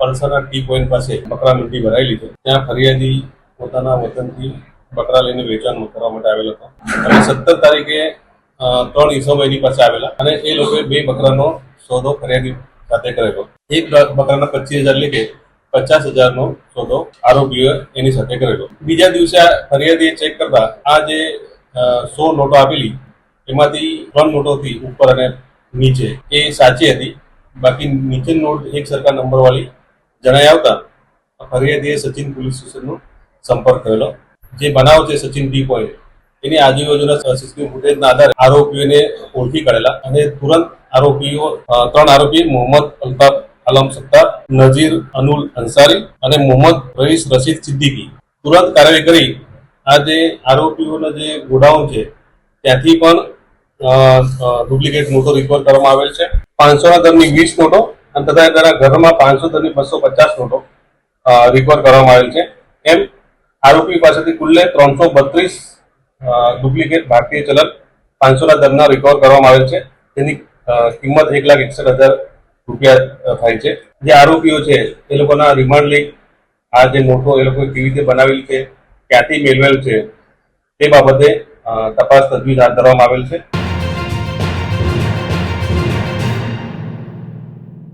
પલસાના T point પાસે બકરા મંડી ભરાયેલી છે, ત્યાં ફરિયાદી પોતાના વતનથી બકરા લઈને વેચાણ કરવા માટે આવેલો હતો અને 17 તારીખે 3 ઈસમો એની પાસે આવેલા અને એ લોકોએ 2 બકરાનો સોદો ફરિયાદી સાથે કરેલો. એક બકરાના 25,000 લેખે 50,000નો સોદો આરોપીઓએ એની સાથે કરેલો. બીજા દિવસે ફરિયાદીએ ચેક કરતા આ જે 100 નોટો આપેલી એમાંથી 3 નોટોથી ઉપર અને નીચે એ સાચી હતી, બાકી નીચેની નોટ એક સરખા નંબર વાળી જણાઈ આવતા ફરિયાદીએ સચિન પોલીસ સ્ટેશનનો સંપર્ક કરેલો. જે બનાવ છે સચિન ટી પોઈન્ટ એની આજુબાજુના સીસીટીવી ફૂટેજના આધારે આરોપીઓને ઓળખી કાઢેલા અને તુરંત 3 આરોપી મોહમ્મદ અલ્તાફ આલમ સત્તાર, નજીર અનુલ અંસારી અને મોહમ્મદ રઈસ રશીદ સિદ્દીકી તુરંત કાર્યવાહી કરી આ જે આરોપીઓના જે ગોડાઉન છે ત્યાંથી પણ ડુપ્લિકેટ નોટો રિકવર કરવામાં આવેલ છે. 500ના દરની 20 નોટો અને તથા તેના ઘરમાં 500 દરની 250 નોટો રિકવર કરવામાં આવેલ છે. એમ આરોપી પાસેથી કુલ્લે 332 ડુપ્લિકેટ ભારતીય ચલણ 500ના દરના રિકવર કરવામાં આવેલ છે. તેની કિંમત 1,61,000 રૂપિયા થાય છે. જે આરોપીઓ છે એ લોકોના રિમાન્ડ લઈ આ જે નોટો એ લોકો કેવી રીતે બનાવેલી છે, ક્યાંથી મેળવેલ છે તે બાબતે તપાસ તજવીજ હાથ ધરવામાં આવેલ છે.